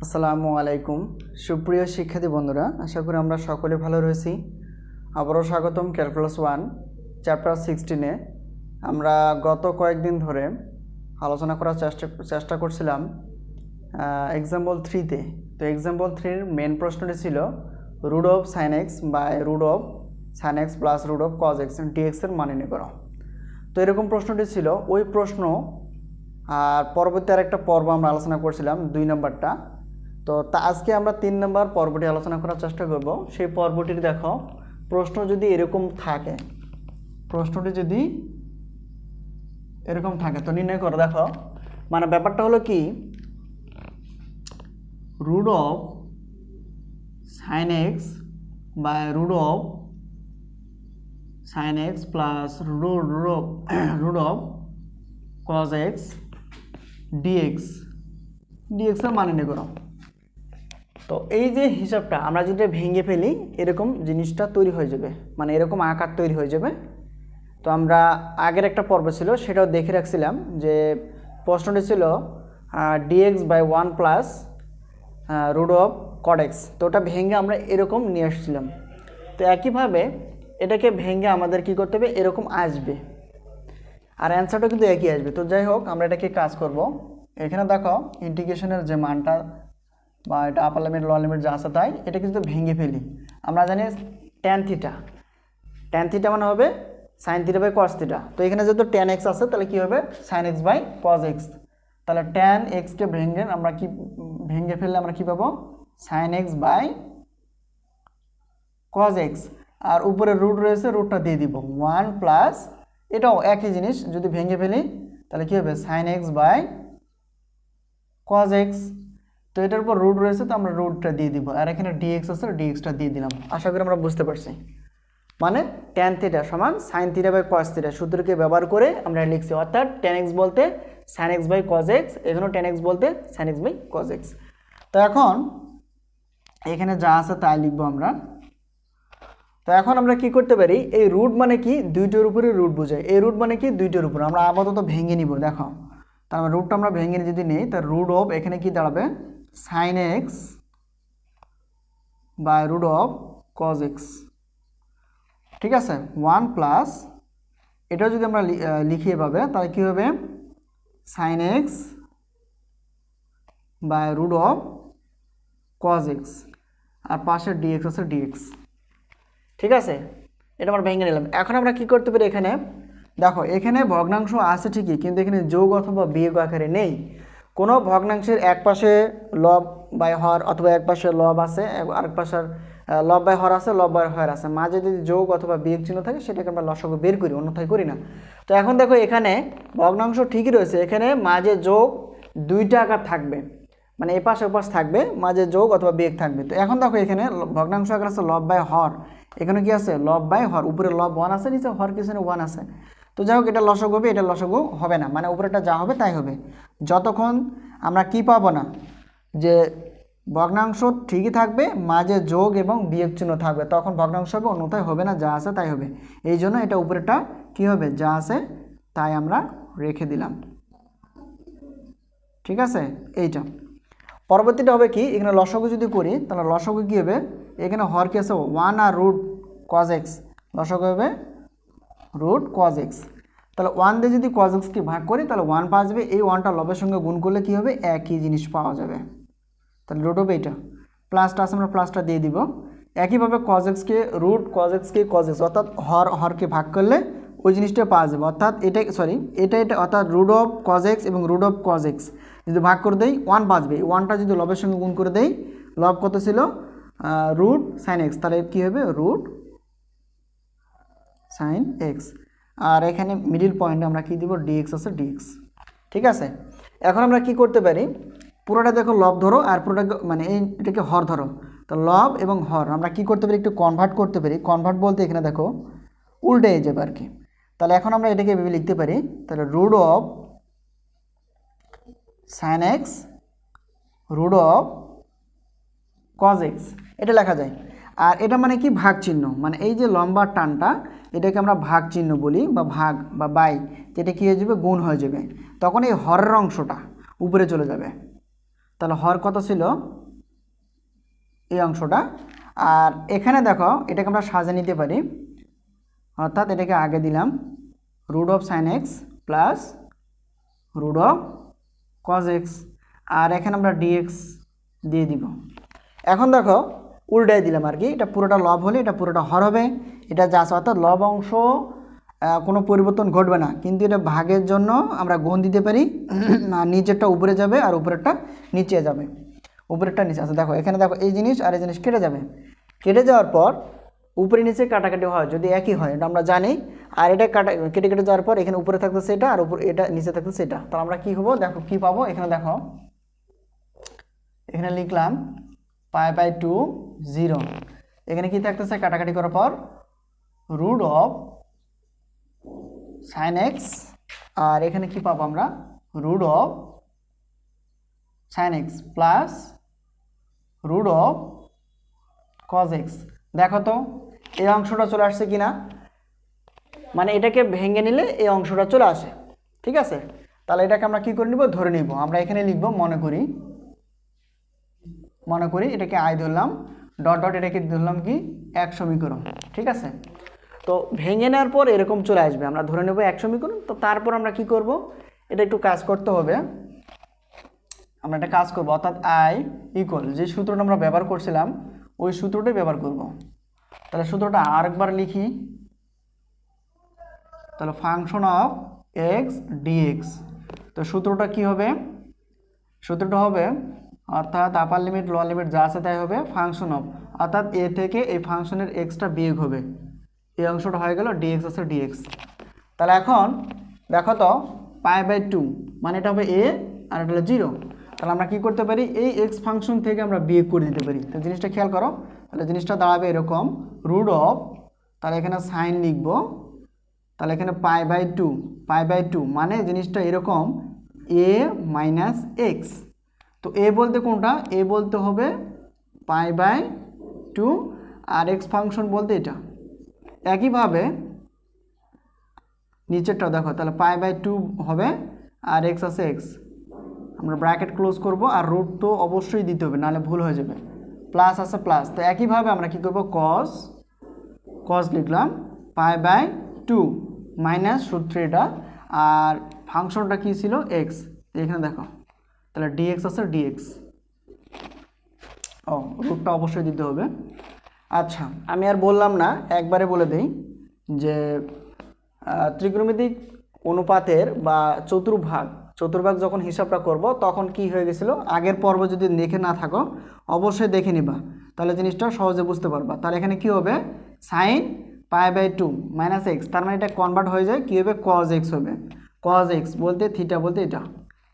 আসসালামু আলাইকুম সুপ্রিয় শিক্ষার্থী বন্ধুরা, আশা করি আমরা সকলে ভালো রয়েছি। আবারও স্বাগতম ক্যালকুলাস 1 চ্যাপ্টার 16-এ। আমরা গত কয়েকদিন ধরে আলোচনা করার চেষ্টা করছিলাম এক্সাম্পল 3-তে। তো এক্সাম্পল 3-র মেন প্রশ্নটি ছিল root of sine x by root of sine x plus root of cos x ডিএক্সের মান নির্ণয় করো। তো এরকম প্রশ্নটি ছিল ওই প্রশ্ন, আর পরবর্তী আরেকটা পর্ব আমরা আলোচনা করছিলাম 2 নম্বরটা। তো আজকে আমরা 3 নম্বর পর্বটি আলোচনা করার চেষ্টা করব। সেই পর্বটির দেখো, প্রশ্ন যদি এরকম থাকে, প্রশ্নটি যদি এরকম থাকে তো নির্ণয় করো। দেখো মানে ব্যাপারটা হলো কি, root of sine x by root of sine x plus root of cos x dx এর মান নির্ণয় করো। তো এই যে হিসাবটা আমরা যদি ভেঙে ফেলি এরকম জিনিসটা তৈরি হয়ে যাবে, মানে এরকম আকার তৈরি হয়ে যাবে। তো আমরা আগের একটা পর্ব ছিল সেটাও দেখে রাখছিলাম, যে প্রশ্নটি ছিল dx by 1 plus root of cos x. তো ওটা ভেঙে আমরা এরকম নিয়ে আসছিলাম। তো একইভাবে এটাকে ভেঙে আমাদের কি করতে হবে, এরকম আসবে, আর অ্যান্সারটা কিন্তু একই আসবে। তো যাই হোক, আমরা এটাকে কাজ করব। এখানে দেখো ইন্টিগ্রেশনের যে মানটা বা এটা আপার লিমিট লোয়ার লিমিট যা আছে তাই, এটা কিন্তু ভেঙে ফেলি। আমরা জানি ট্যান থিটা মানে হবে sine theta by cos theta. তো এখানে যেহেতু ট্যান এক্স আছে তাহলে কি হবে sine x by cos x. তাহলে ট্যান এক্সকে ভেঙে ফেললে আমরা কি পাবো, sine x by cos x. আর উপরে রুট রয়েছে, রুটটা দিয়ে দিব 1 প্লাস, এটাও একই জিনিস, যদি ভেঙে ফেলি তাহলে কি হবে sine x by cos x. তো এটার উপর রুট রয়েছে, তো আমরা রুটটা দিয়ে দিব, আর এখানে ডিএক্স আছে, ডিএক্সটা দিয়ে দিলাম। আশা করি আমরা বুঝতে পারছি। মানে ট্যান থিটা সমান sine theta by cos theta সূত্রকে ব্যবহার করে আমরা লিখছি, অর্থাৎ ট্যান এক্স বলতে sine x by cos x, এখানেও ট্যান এক্স বলতে sine x by cos x. তো এখন এখানে যা আছে তাই লিখবো আমরা। তো এখন আমরা কি করতে পারি, এই রুট মানে কি দুইটার উপরে রুট বোঝায়, এই রুট মানে কি দুইটার উপরে। আমরা আপাতত ভেঙে নিব, দেখো তারপর রুটটা আমরা ভেঙে যদি নেই, তার রুট অফ এখানে কি দাঁড়াবে sine x by root of cos x, ঠিক আছে 1 প্লাস, এটাও যদি আমরা লিখি এভাবে তাহলে কী হবে sine x by root of cos x, আর পাশে ডিএক্স আছে ডিএক্স, ঠিক আছে। এটা আমরা ভেঙে নিলাম। এখন আমরা কি করতে পারি, এখানে দেখো এখানে ভগ্নাংশ আছে ঠিকই, কিন্তু এখানে যোগ অথবা বিয়োগ আকারে নেই। কোনো ভগ্নাংশের এক পাশে লব বাই হর অথবা এক পাশে লব আছে, আরেক পাশের লব বাই হর আছে, লব বাই হর আছে, মাঝে যদি যোগ অথবা বিয়োগ চিহ্ন থাকে সেটাকে আমরা লসাগু বের করি, অন্যথায় করি না। তো এখন দেখো এখানে ভগ্নাংশ ঠিকই রয়েছে, এখানে মাঝে যোগ দুইটা আকার থাকবে, মানে এপাশ ওপাশ থাকবে, মাঝে যোগ অথবা বিয়োগ থাকবে। তো এখন দেখো এখানে ভগ্নাংশ আকার আছে লব বাই হর, এখানে কি আছে লব বাই হর, উপরে লব 1 আছে, নিচে হর কিছু 1 আছে। তো যাই হোক এটা লসাগু হবে, এটা লসাগু হবে না, মানে উপরেটা যা হবে তাই হবে। যতক্ষণ আমরা কি পাবো না, যে ভগ্নাংশ ঠিকই থাকবে, মাঝে যোগ এবং বিয়োগ চিহ্ন থাকবে, তখন ভগ্নাংশ হবে, অন্যথায় হবে না, যা আছে তাই হবে। এই জন্য এটা উপরেটা কি হবে, যা আছে তাই আমরা রেখে দিলাম, ঠিক আছে। এইটা পরবর্তীটা হবে কি, এখানে লসাগু যদি করি তাহলে লসাগু কী হবে, এখানে হর কি আছে 1 আর রুট কজ এক্স, লসাগু হবে রুট কজ এক্স। তাহলে 1 দিয়ে যদি কজ এক্সকে ভাগ করি তাহলে 1 পাওয়া যাবে, এই 1টা লবের সঙ্গে গুণ করলে কি হবে একই জিনিস পাওয়া যাবে। তাহলে রুট হবে এইটা, প্লাসটা আছে আমরা প্লাসটা দিয়ে দিব। একইভাবে কজ এক্সকে রুট কজ এক্সকে কজ এক্স, অর্থাৎ হরকে ভাগ করলে ওই জিনিসটা পাওয়া যাবে, অর্থাৎ এটা অর্থাৎ রুট অফ কজ এক্স এবং রুট অফ কজ এক্স যদি ভাগ করে দেই 1 বাঁচবে, এই 1টা যদি লবের সঙ্গে গুণ করে দেই, লব কত ছিল রুট সাইন এক্স, তাহলে কী হবে রুট সাইন এক্স। আর এখানে মিডিল পয়েন্টে আমরা কি দিব, ডিএক্স আছে ডিএক্স, ঠিক আছে। এখন আমরা কি করতে পারি, পুরোটা দেখো লব ধরো আর পুরোটা মানে এটাকে হর ধরো, তো লব এবং হর আমরা কি করতে পারি, একটু কনভার্ট করতে পারি। কনভার্ট বলতে এখানে দেখো উল্টে যাবে আর কি। তাহলে এখন আমরা এটাকে এভাবে লিখতে পারি, তাহলে root of sine x root of cos x, এটা লেখা যায়। আর এটা মানে কি ভাগ চিহ্ন, মানে এই যে লম্বা টানটা এটাকে আমরা ভাগ চিহ্ন বলি, বা ভাগ বা বাই, যেটা কী হয়ে যাবে গুণ হয়ে যাবে, তখন এই হরের অংশটা উপরে চলে যাবে। তাহলে হর কত ছিল এই অংশটা। আর এখানে দেখো এটাকে আমরা সাজিয়ে নিতে পারি, অর্থাৎ এটাকে আগে দিলাম root of sine x plus root of cos x, আর এখানে আমরা ডিএক্স দিয়ে দিব। এখন দেখো উল্টাই দিলাম আর কি, এটা পুরোটা লব হলে এটা পুরোটা হর হবে, এটা যা আছে, অর্থাৎ লব অংশ কোনো পরিবর্তন ঘটবে না, কিন্তু এটা ভাগের জন্য আমরা গুণ দিতে পারি, আর নিচেরটা উপরে যাবে আর উপরেরটা নিচে যাবে, উপরেরটা নিচে আছে। দেখো এখানে দেখো এই জিনিস আর এই জিনিস কেটে যাবে, কেটে যাওয়ার পর উপরে নিচে কাটাকাটি হয় যদি একই হয়, এটা আমরা জানি। আর এটা কেটে কেটে যাওয়ার পর এখানে উপরে থাকতেছে এটা, আর উপরে এটা নিচে থাকতেছে এটা, তাহলে আমরা কী হবো দেখো কী পাবো। এখানে দেখো এখানে লিখলাম π/2 0, এখানে কি থাকতেছে কাটাকাটি করার পর রুট অফ সাইন এক্স, আর এখানে কি পাবো আমরা root of sine x plus root of cos x. দেখো তো এই অংশটা চলে আসছে কিনা, মানে এটাকে ভেঙে নিলে এই অংশটা চলে আসে, ঠিক আছে। তাহলে এটাকে আমরা কি করে নিব, ধরে নিব। আমরা এখানে লিখব মনে করি এটাকে আই ধরলাম, ডট ডট এটাকে ধরলাম কি এক সমীকরণ, ঠিক আছে। তো ভেঙে নেওয়ার পর এরকম চলে আসবে, আমরা ধরে নেব এক সমীকরণ। তো তারপর আমরা কি করব, এটা একটু কাজ করতে হবে, আমরা একটা কাজ করব, অর্থাৎ আই ইকুয়াল যে সূত্রটা আমরা ব্যবহার করছিলাম ওই সূত্রটাই ব্যবহার করব। তাহলে সূত্রটা আরেকবার লিখি, তাহলে ফাংশন অফ এক্স ডিএক্স। তো সূত্রটা কি হবে, সূত্রটা হবে অর্থাৎ আপার লিমিট লোয়ার লিমিট যা আছে তাই হবে ফাংশন অফ, অর্থাৎ এ থেকে এই ফাংশনের এক্সটা বিয়োগ হবে, এই অংশটা হয়ে গেল ডিএক্স আছে ডিএক্স। তাহলে এখন দেখো তো π/2 মানে এটা হবে এ আর এটা হলো 0, তাহলে আমরা কি করতে পারি এই এক্স ফাংশন থেকে আমরা বিয়োগ করে দিতে পারি। তো জিনিসটা খেয়াল করো, তাহলে জিনিসটা দাঁড়াবে এরকম রুট অফ, তাহলে এখানে সাইন লিখবো, তাহলে এখানে π/2 মানে জিনিসটা এরকম এ মাইনাস এক্স। তো এ বলতে কোনটা, এ বলতে হবে π/2 আর এক্স ফাংশন বলতে এটা। একইভাবে নিচেরটা দেখো, তাহলে π/2 হবে আর এক্স আছে এক্স, আমরা ব্র্যাকেট ক্লোজ করব, আর রুট তো অবশ্যই দিতে হবে নাহলে ভুল হয়ে যাবে, প্লাস আছে প্লাস। তো একইভাবে আমরা কি করব, কস লিখলাম π/2 মাইনাস সূত্র এটা, আর ফাংশনটা কি ছিল এক্স, এখানে দেখো তাহলে ডিএক্স আছে ডিএক্স, ও রুটটা অবশ্যই দিতে হবে। আচ্ছা আমি আর বললাম না, একবারে বলে দেই যে ত্রিকোণমিতিক অনুপাতের বা চতুর্ভাগ যখন হিসাবটা করব তখন কি হয়ে গেছিলো, আগের পর্ব যদি দেখে না থাকো অবশ্যই দেখে নিবা, তাহলে জিনিসটা সহজে বুঝতে পারবা। তাহলে এখানে কি হবে সাইন π/2 মাইনাস এক্স, তার মানে এটা কনভার্ট হয়ে যায় কি হবে কজ এক্স হবে, কজ এক্স বলতে থিটা বলতে এটা,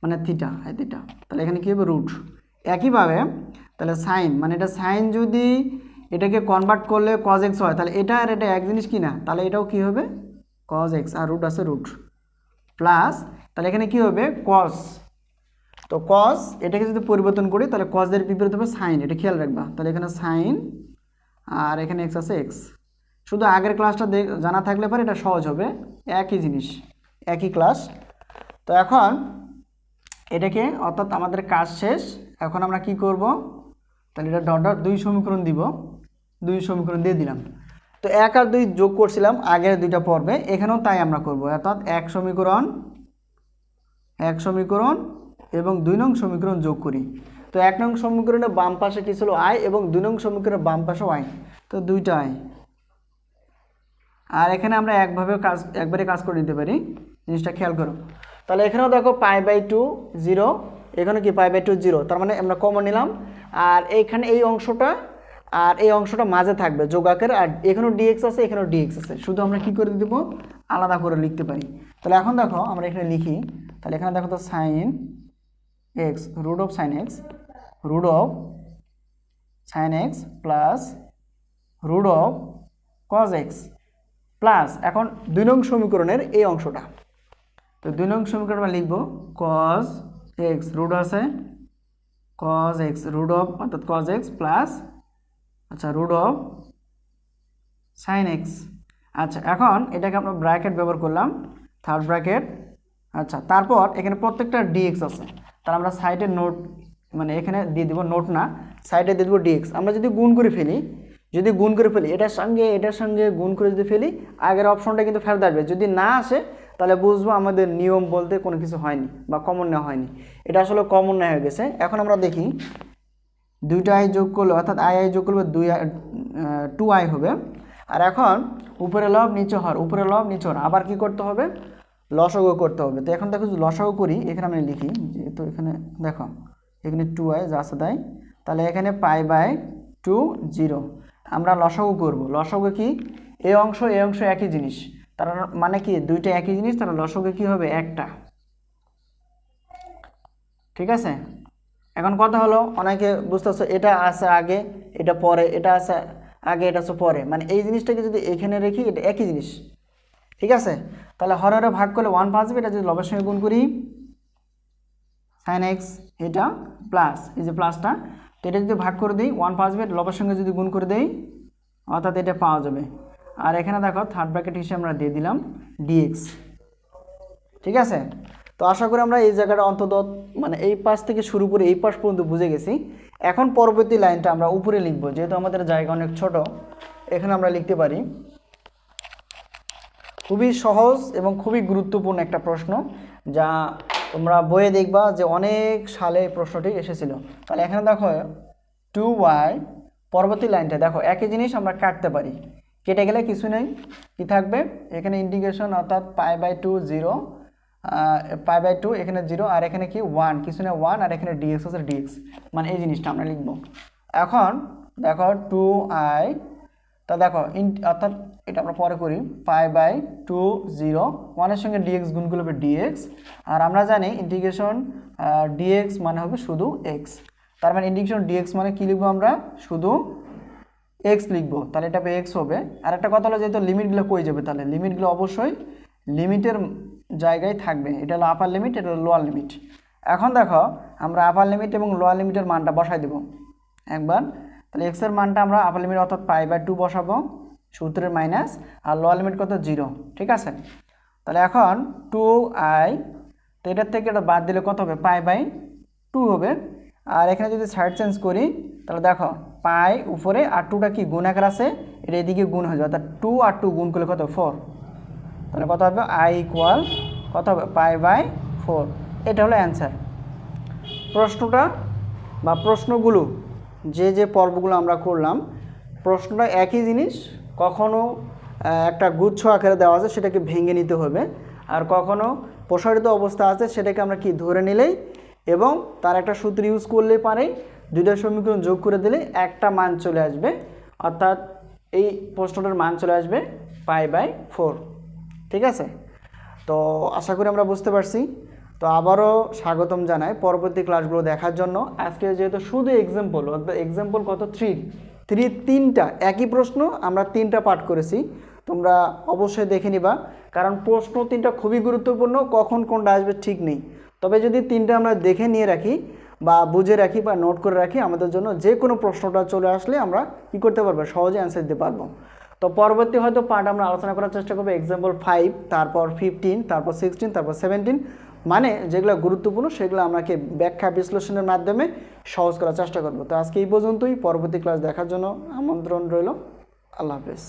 মানে থিটা, তাহলে এখানে কি হবে রুট। একইভাবে তাহলে সাইন মানে এটা সাইন যদি এটাকে কনভার্ট করলে কজ এক্স হয়, তাহলে এটা আর এটা এক জিনিস কি না, তাহলে এটাও কি হবে কজ এক্স, আর রুট আছে রুট প্লাস, তাহলে এখানে কি হবে কস, তো কস এটাকে যদি পরিবর্তন করি তাহলে কজের বিপরীত হবে সাইন, এটা খেয়াল রাখবা। তাহলে এখানে সাইন আর এখানে এক্স আছে এক্স, শুধু আগের ক্লাসটা জানা থাকলে পরে এটা সহজ হবে, একই জিনিস একই ক্লাস। তো এখন এটাকে অর্থাৎ আমাদের কাজ শেষ, এখন আমরা কি করব, তাহলে এটা ডট ডট 2 সমীকরণ দিব, 2 সমীকরণ দিয়ে দিলাম। তো 1 আর 2 যোগ করছিলাম আগের দুইটা পর্বে, এখানেও তাই আমরা করব, অর্থাৎ 1 সমীকরণ এবং 2 নং সমীকরণ যোগ করি। তো 1 নং সমীকরণের বাম পাশে কি ছিল আই, এবং 2 নং সমীকরণের বাম পাশেও আই, তো দুইটা আই। আর এখানে আমরা একবারে কাজ করে নিতে পারি, জিনিসটা খেয়াল করো। তাহলে এখানেও দেখো π/2 0, এখানে কি π/2 0, তার মানে আমরা কমন নিলাম, আর এইখানে এই অংশটা আর এই অংশটা মাঝে থাকবে যোগ আকার, আর এখানেও ডিএক্স আছে এখানেও ডিএক্স আছে, শুধু আমরা কি করে দেবো আলাদা করে লিখতে পারি। তাহলে এখন দেখো আমরা এখানে লিখি, তাহলে এখানে দেখো তো sine x root of sine x plus root of cos x plus, এখন 2 নং সমীকরণের এই অংশটা, তো 2 নং সমীকরণ আমরা লিখবো কজ এক্স রুট আছে কজ এক্স রুট অফ, অর্থাৎ কজ এক্স প্লাস আচ্ছা রুট অফ সাইন এক্স। আচ্ছা এখন এটাকে আমরা ব্র্যাকেট ব্যবহার করলাম, থার্ড ব্র্যাকেট। আচ্ছা তারপর এখানে প্রত্যেকটা ডিএক্স আছে, তাহলে আমরা সাইডে নোট মানে এখানে দিয়ে দিব নোট না, সাইডে দিয়ে দেবো ডিএক্স। আমরা যদি গুণ করে ফেলি, এটার সঙ্গে গুণ করে যদি ফেলি, আগের অপশনটা কিন্তু ফেরত আসবে। যদি না আসে তাহলে বুঝবো আমাদের নিয়ম বলতে কোনো কিছু হয়নি বা কমন নেওয়া হয়নি। এটা আসলে কমন নেওয়া হয়ে গেছে। এখন আমরা দেখি দুইটা আই যোগ করলে, অর্থাৎ আই যোগ করলে 2i হবে। আর এখন উপরে লব নিচে হর, উপরে লব নিচে হর, আবার কি করতে হবে, লসাগু করতে হবে। তো এখন দেখো লসাগু করি, এখানে আমি লিখি, যেহেতু এখানে দেখো এখানে 2i যা আছে তাই, তাহলে এখানে π/2 0। আমরা লসাগু করব, লসাগু কি, এই অংশ একই জিনিস, তার মানে কি দুইটা একই জিনিস, তাহলে লসাগু কি হবে, একটা। ঠিক আছে, এখন কথা হলো, অনেকে বুঝতেছো এটা আছে আগে এটা পরে, এটা আছে আগে এটা আছে পরে, মানে এই জিনিসটাকে যদি এখানে রেখি এটা একই জিনিস। ঠিক আছে, তাহলে হরে ভাগ করলে 1 পাওয়া যাবে। এটা যদি লবের সঙ্গে গুণ করি sin x, এটা প্লাস, এই যে প্লাসটা, তো এটা যদি ভাগ করে দিই 1 পাওয়া যাবে, লবের সঙ্গে যদি গুণ করে দেই অর্থাৎ এটা পাওয়া যাবে। আর এখানে দেখো থার্ড ব্র্যাকেট হিসেবে আমরা দিয়ে দিলাম dx। ঠিক আছে, তো আশা করি আমরা এই জায়গাটা অন্তত মানে এই পাশ থেকে শুরু করে এই পাশ পর্যন্ত বুঝে গেছি। এখন পরবর্তী লাইনটা আমরা উপরে লিখব, যেহেতু আমাদের জায়গা অনেক ছোট, এখানে আমরা লিখতে পারি। খুবই সহজ এবং খুবই গুরুত্বপূর্ণ একটা প্রশ্ন, যা তোমরা বইয়ে দেখবা যে অনেক সালে প্রশ্নটি এসেছিল। তাহলে এখানে দেখো 2y, পরবর্তী লাইনটা দেখো একই জিনিস আমরা কাটতে পারি, কেটে গেলে কিছু নেই, কি থাকবে এখানে ইন্টিগ্রেশন, অর্থাৎ π/2 0, π/2 এখানে 0, আর এখানে কি 1, কিছু না 1, আর এখানে dx আছে dx, মানে এই জিনিসটা আমরা লিখব। এখন দেখো 2i, তা দেখো অর্থাৎ এটা আমরা পরে করি, π/2 0, 1 এর সঙ্গে dx গুণ করলে হবে dx, আর আমরা জানি ইন্টিগ্রেশন dx মানে হবে শুধু x, তার মানে ইন্টিগ্রেশন dx মানে কি লিখবো আমরা, শুধু x লিখবো, তাহলে এটা x হবে। আর একটা কথা হলো, যেহেতু লিমিটগুলো কই যাবে, তাহলে লিমিটগুলো অবশ্যই লিমিটের জায়গায় থাকবে। এটা হলো আপার লিমিট, এটা হলো লোয়ার লিমিট। এখন দেখো আমরা আপার লিমিট এবং লোয়ার লিমিটের মানটা বসাই দেব একবার। তাহলে x এর মানটা আমরা আপার লিমিট অর্থাৎ π/2 বসাবো, সূত্রের মাইনাস, আর লোয়ার লিমিট কত 0। ঠিক আছে, তাহলে এখন 2i, তো এটার থেকে এটা বাদ দিলে কত হবে, π/2 হবে। আর এখানে যদি সাইড চেঞ্জ করি, তাহলে দেখো পাই উপরে আর 2টা কি গুণ আকার আছে, এটা এদিকে গুণ হয়ে যাবে, অর্থাৎ 2 আর 2 গুণ করলে কত 4, তাহলে কত হবে i ইকুয়াল কত হবে π/4। এটা হলো অ্যান্সার। প্রশ্নটা বা প্রশ্নগুলো যে পর্বগুলো আমরা করলাম, প্রশ্নটা একই জিনিস, কখনো একটা গুচ্ছ আকারে দেওয়া আছে সেটাকে ভেঙে নিতে হবে, আর কখনো প্রসারিত অবস্থা আছে সেটাকে আমরা কি ধরে নিলেই এবং তার একটা সূত্র ইউজ করলেই পারে, দুইটা সমীকরণ যোগ করে দিলে একটা মান চলে আসবে, অর্থাৎ এই প্রশ্নটার মান চলে আসবে π/4। ঠিক আছে, তো আশা করি আমরা বুঝতে পারছি। তো আবারও স্বাগতম জানাই পরবর্তী ক্লাসগুলো দেখার জন্য। আজকে যেহেতু শুধু এক্সাম্পল, অর্থাৎ এক্সাম্পল কত 3টা একই প্রশ্ন আমরা 3টা পাঠ করেছি, তোমরা অবশ্যই দেখে নিবা, কারণ প্রশ্ন 3টা খুবই গুরুত্বপূর্ণ, কখন কোনটা আসবে ঠিক নেই। তবে যদি 3টা আমরা দেখে নিয়ে রাখি বা বুঝে রাখি বা নোট করে রাখি, আমাদের জন্য যে কোনো প্রশ্নটা চলে আসলে আমরা কী করতে পারবো, সহজে অ্যান্সার দিতে পারবো। তো পরবর্তী হয়তো পার্ট আমরা আলোচনা করার চেষ্টা করবো এক্সাম্পল 5, তারপর 15, তারপর 16, তারপর 17, মানে যেগুলো গুরুত্বপূর্ণ সেগুলো আমাকে ব্যাখ্যা বিশ্লেষণের মাধ্যমে সহজ করার চেষ্টা করবো। তো আজকে এই পর্যন্তই, পরবর্তী ক্লাস দেখার জন্য আমন্ত্রণ রইল। আল্লাহ হাফেজ।